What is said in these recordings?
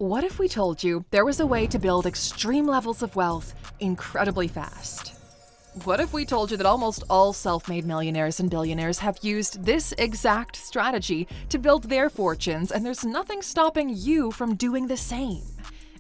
What if we told you there was a way to build extreme levels of wealth incredibly fast? What if we told you that almost all self-made millionaires and billionaires have used this exact strategy to build their fortunes, and there's nothing stopping you from doing the same?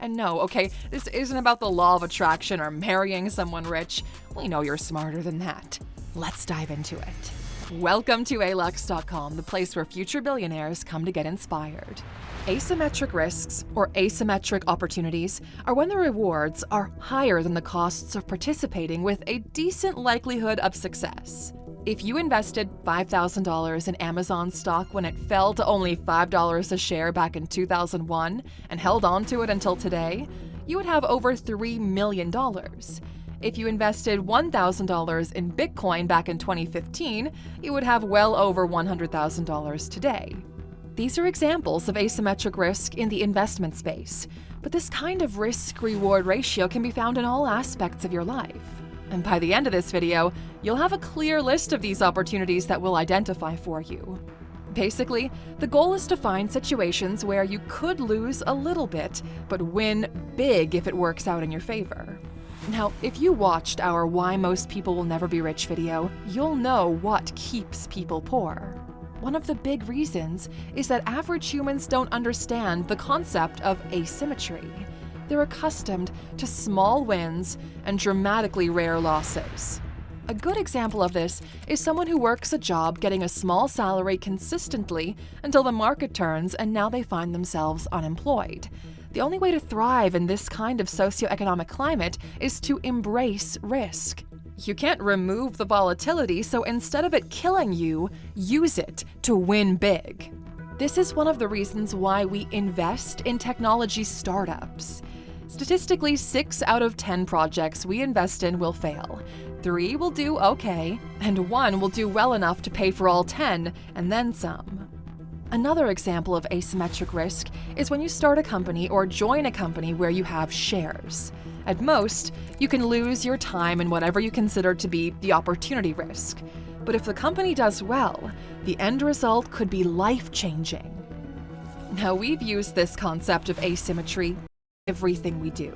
And no, okay, this isn't about the law of attraction or marrying someone rich. We know you're smarter than that. Let's dive into it. Welcome to Alux.com, the place where future billionaires come to get inspired. Asymmetric risks, or asymmetric opportunities, are when the rewards are higher than the costs of participating with a decent likelihood of success. If you invested $5,000 in Amazon stock when it fell to only $5 a share back in 2001 and held on to it until today, you would have over $3 million. If you invested $1,000 in Bitcoin back in 2015, you would have well over $100,000 today. These are examples of asymmetric risk in the investment space, but this kind of risk-reward ratio can be found in all aspects of your life. And by the end of this video, you'll have a clear list of these opportunities that we'll identify for you. Basically, the goal is to find situations where you could lose a little bit, but win big if it works out in your favor. Now, if you watched our Why Most People Will Never Be Rich video, you'll know what keeps people poor. One of the big reasons is that average humans don't understand the concept of asymmetry. They're accustomed to small wins and dramatically rare losses. A good example of this is someone who works a job getting a small salary consistently until the market turns and now they find themselves unemployed. The only way to thrive in this kind of socioeconomic climate is to embrace risk. You can't remove the volatility, so instead of it killing you, use it to win big. This is one of the reasons why we invest in technology startups. Statistically, 6 out of 10 projects we invest in will fail. 3 will do okay, and 1 will do well enough to pay for all 10 and then some. Another example of asymmetric risk is when you start a company or join a company where you have shares. At most, you can lose your time in whatever you consider to be the opportunity risk. But if the company does well, the end result could be life-changing. Now, we've used this concept of asymmetry in everything we do.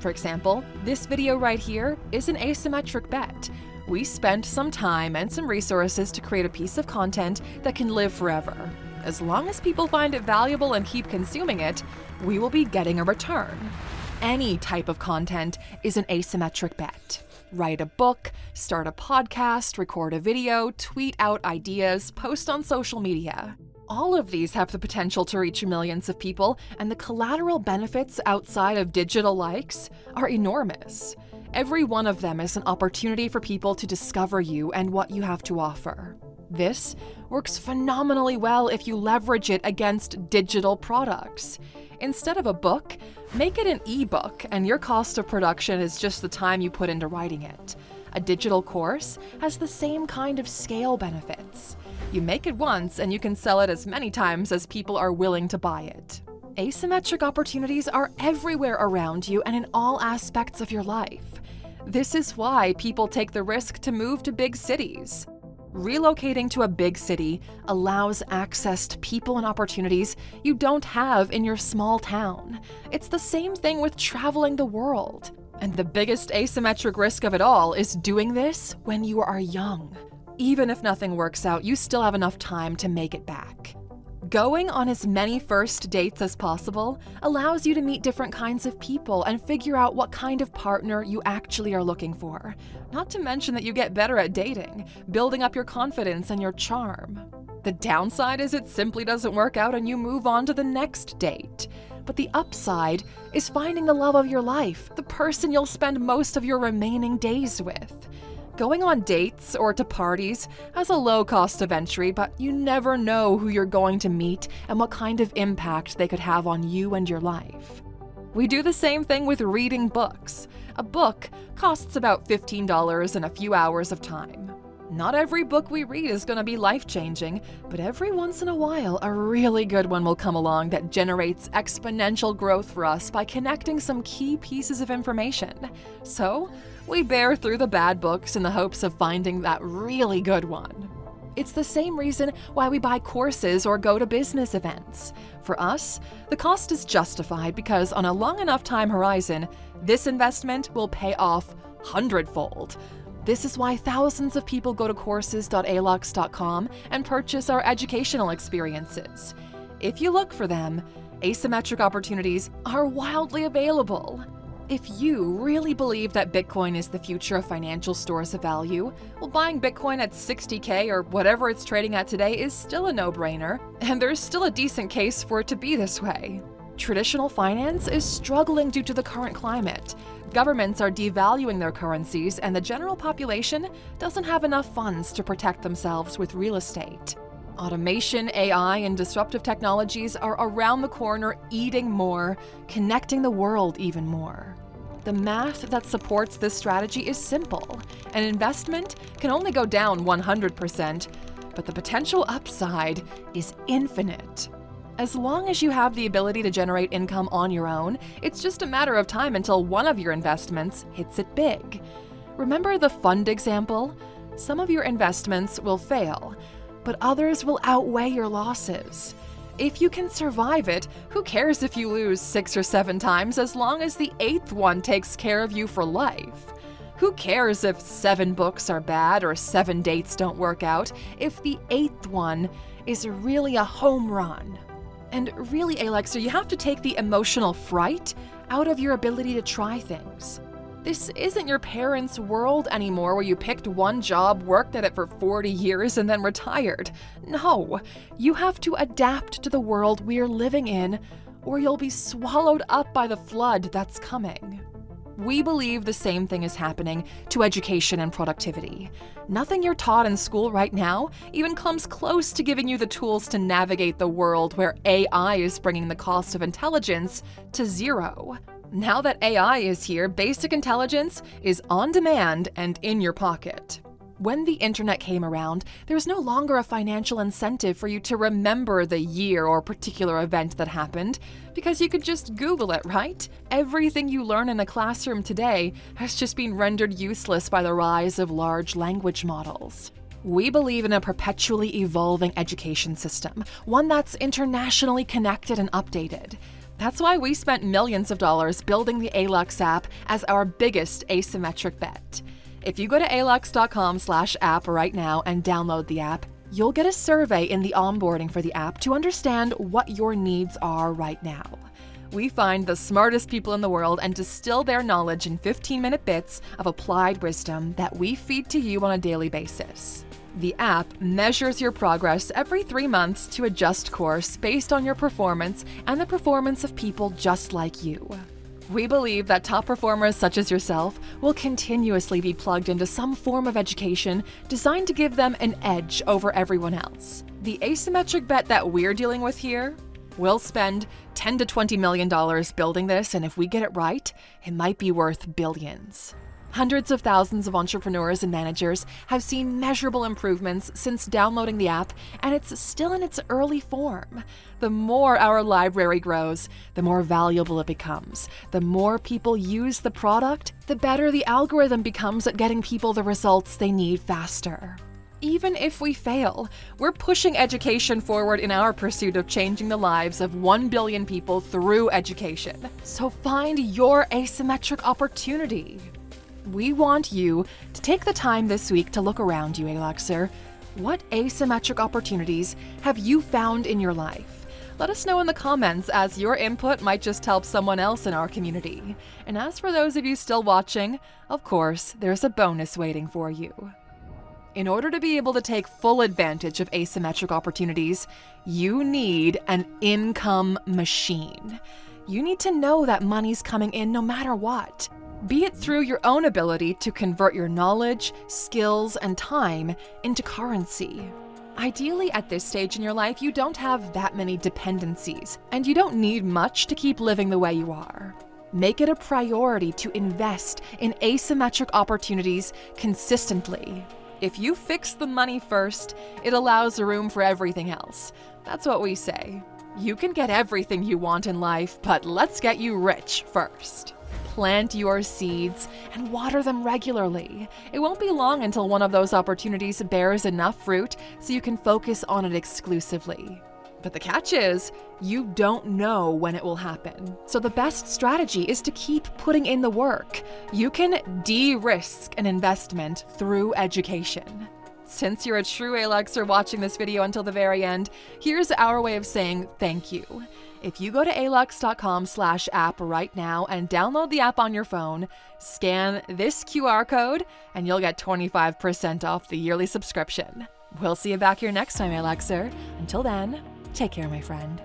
For example, this video right here is an asymmetric bet. We spent some time and some resources to create a piece of content that can live forever. As long as people find it valuable and keep consuming it, we will be getting a return. Any type of content is an asymmetric bet. Write a book, start a podcast, record a video, tweet out ideas, post on social media. All of these have the potential to reach millions of people, and the collateral benefits outside of digital likes are enormous. Every one of them is an opportunity for people to discover you and what you have to offer. This works phenomenally well if you leverage it against digital products. Instead of a book, make it an ebook, and your cost of production is just the time you put into writing it. A digital course has the same kind of scale benefits. You make it once, and you can sell it as many times as people are willing to buy it. Asymmetric opportunities are everywhere around you and in all aspects of your life. This is why people take the risk to move to big cities. Relocating to a big city allows access to people and opportunities you don't have in your small town. It's the same thing with traveling the world. And the biggest asymmetric risk of it all is doing this when you are young. Even if nothing works out, you still have enough time to make it back. Going on as many first dates as possible allows you to meet different kinds of people and figure out what kind of partner you actually are looking for. Not to mention that you get better at dating, building up your confidence and your charm. The downside is it simply doesn't work out and you move on to the next date. But the upside is finding the love of your life, the person you'll spend most of your remaining days with. Going on dates or to parties has a low cost of entry, but you never know who you're going to meet and what kind of impact they could have on you and your life. We do the same thing with reading books. A book costs about $15 and a few hours of time. Not every book we read is going to be life-changing, but every once in a while, a really good one will come along that generates exponential growth for us by connecting some key pieces of information. So, we bear through the bad books in the hopes of finding that really good one. It's the same reason why we buy courses or go to business events. For us, the cost is justified because on a long enough time horizon, this investment will pay off hundredfold. This is why thousands of people go to courses.alux.com and purchase our educational experiences. If you look for them, asymmetric opportunities are wildly available. If you really believe that Bitcoin is the future of financial stores of value, well, buying Bitcoin at $60K or whatever it's trading at today is still a no-brainer, and there's still a decent case for it to be this way. Traditional finance is struggling due to the current climate. Governments are devaluing their currencies, and the general population doesn't have enough funds to protect themselves with real estate. Automation, AI, and disruptive technologies are around the corner, eating more, connecting the world even more. The math that supports this strategy is simple. An investment can only go down 100%, but the potential upside is infinite. As long as you have the ability to generate income on your own, it's just a matter of time until one of your investments hits it big. Remember the fund example? Some of your investments will fail, but others will outweigh your losses. If you can survive it, who cares if you lose 6 or 7 times as long as the 8th one takes care of you for life? Who cares if 7 books are bad or 7 dates don't work out if the 8th one is really a home run? And really, Alexer, you have to take the emotional fright out of your ability to try things. This isn't your parents' world anymore where you picked one job, worked at it for 40 years, and then retired. No, you have to adapt to the world we're living in, or you'll be swallowed up by the flood that's coming. We believe the same thing is happening to education and productivity. Nothing you're taught in school right now even comes close to giving you the tools to navigate the world where AI is bringing the cost of intelligence to zero. Now that AI is here, basic intelligence is on demand and in your pocket. When the internet came around, there was no longer a financial incentive for you to remember the year or particular event that happened, because you could just Google it, right? Everything you learn in a classroom today has just been rendered useless by the rise of large language models. We believe in a perpetually evolving education system, one that's internationally connected and updated. That's why we spent millions of dollars building the Alux app as our biggest asymmetric bet. If you go to Alux.com/app right now and download the app, you'll get a survey in the onboarding for the app to understand what your needs are right now. We find the smartest people in the world and distill their knowledge in 15-minute bits of applied wisdom that we feed to you on a daily basis. The app measures your progress every 3 months to adjust course based on your performance and the performance of people just like you. We believe that top performers such as yourself will continuously be plugged into some form of education designed to give them an edge over everyone else. The asymmetric bet that we're dealing with here, we'll spend $10 to $20 million building this, and if we get it right, it might be worth billions. Hundreds of thousands of entrepreneurs and managers have seen measurable improvements since downloading the app, and it's still in its early form. The more our library grows, the more valuable it becomes. The more people use the product, the better the algorithm becomes at getting people the results they need faster. Even if we fail, we're pushing education forward in our pursuit of changing the lives of 1 billion people through education. So find your asymmetric opportunity. We want you to take the time this week to look around you, Alexer. What asymmetric opportunities have you found in your life? Let us know in the comments, as your input might just help someone else in our community. And as for those of you still watching, of course, there's a bonus waiting for you. In order to be able to take full advantage of asymmetric opportunities, you need an income machine. You need to know that money's coming in no matter what. Be it through your own ability to convert your knowledge, skills, and time into currency. Ideally, at this stage in your life, you don't have that many dependencies, and you don't need much to keep living the way you are. Make it a priority to invest in asymmetric opportunities consistently. If you fix the money first, it allows room for everything else. That's what we say. You can get everything you want in life, but let's get you rich first. plant your seeds, and water them regularly. It won't be long until one of those opportunities bears enough fruit so you can focus on it exclusively. But the catch is, you don't know when it will happen. So the best strategy is to keep putting in the work. You can de-risk an investment through education. Since you're a true Aluxer watching this video until the very end, here's our way of saying thank you. If you go to Alux.com/app right now and download the app on your phone, scan this QR code, and you'll get 25% off the yearly subscription. We'll see you back here next time, Aluxer. Until then, take care, my friend.